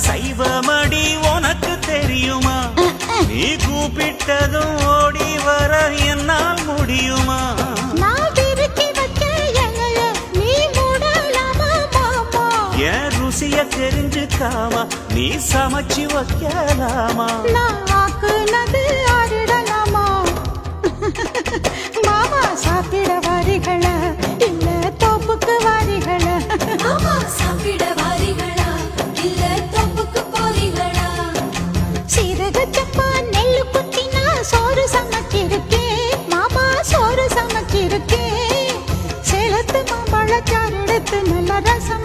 சைவமடி உனக்கு தெரியுமா? நீ கூப்பிட்டதும் ஓடி வர என்னால் முடியுமா? என் ருசிய தெரிஞ்சுக்காமா நீ சமைச்சு வைக்கலாமா? மாமா சாப்பிட வாரிகளா இல்ல தோப்புக்கு வாரிகளா? சாப்பிட வாரிகளா இல்ல தோப்புக்கு போறீங்களா? சீரக சப்பா நெல்லு குத்தினா சோறு சமைச்சிருக்கேன் மாமா, சோறு சமைச்சிருக்கேன். சேலத்து மாம்பழச்சாறு எடுத்து நல்ல ரசம்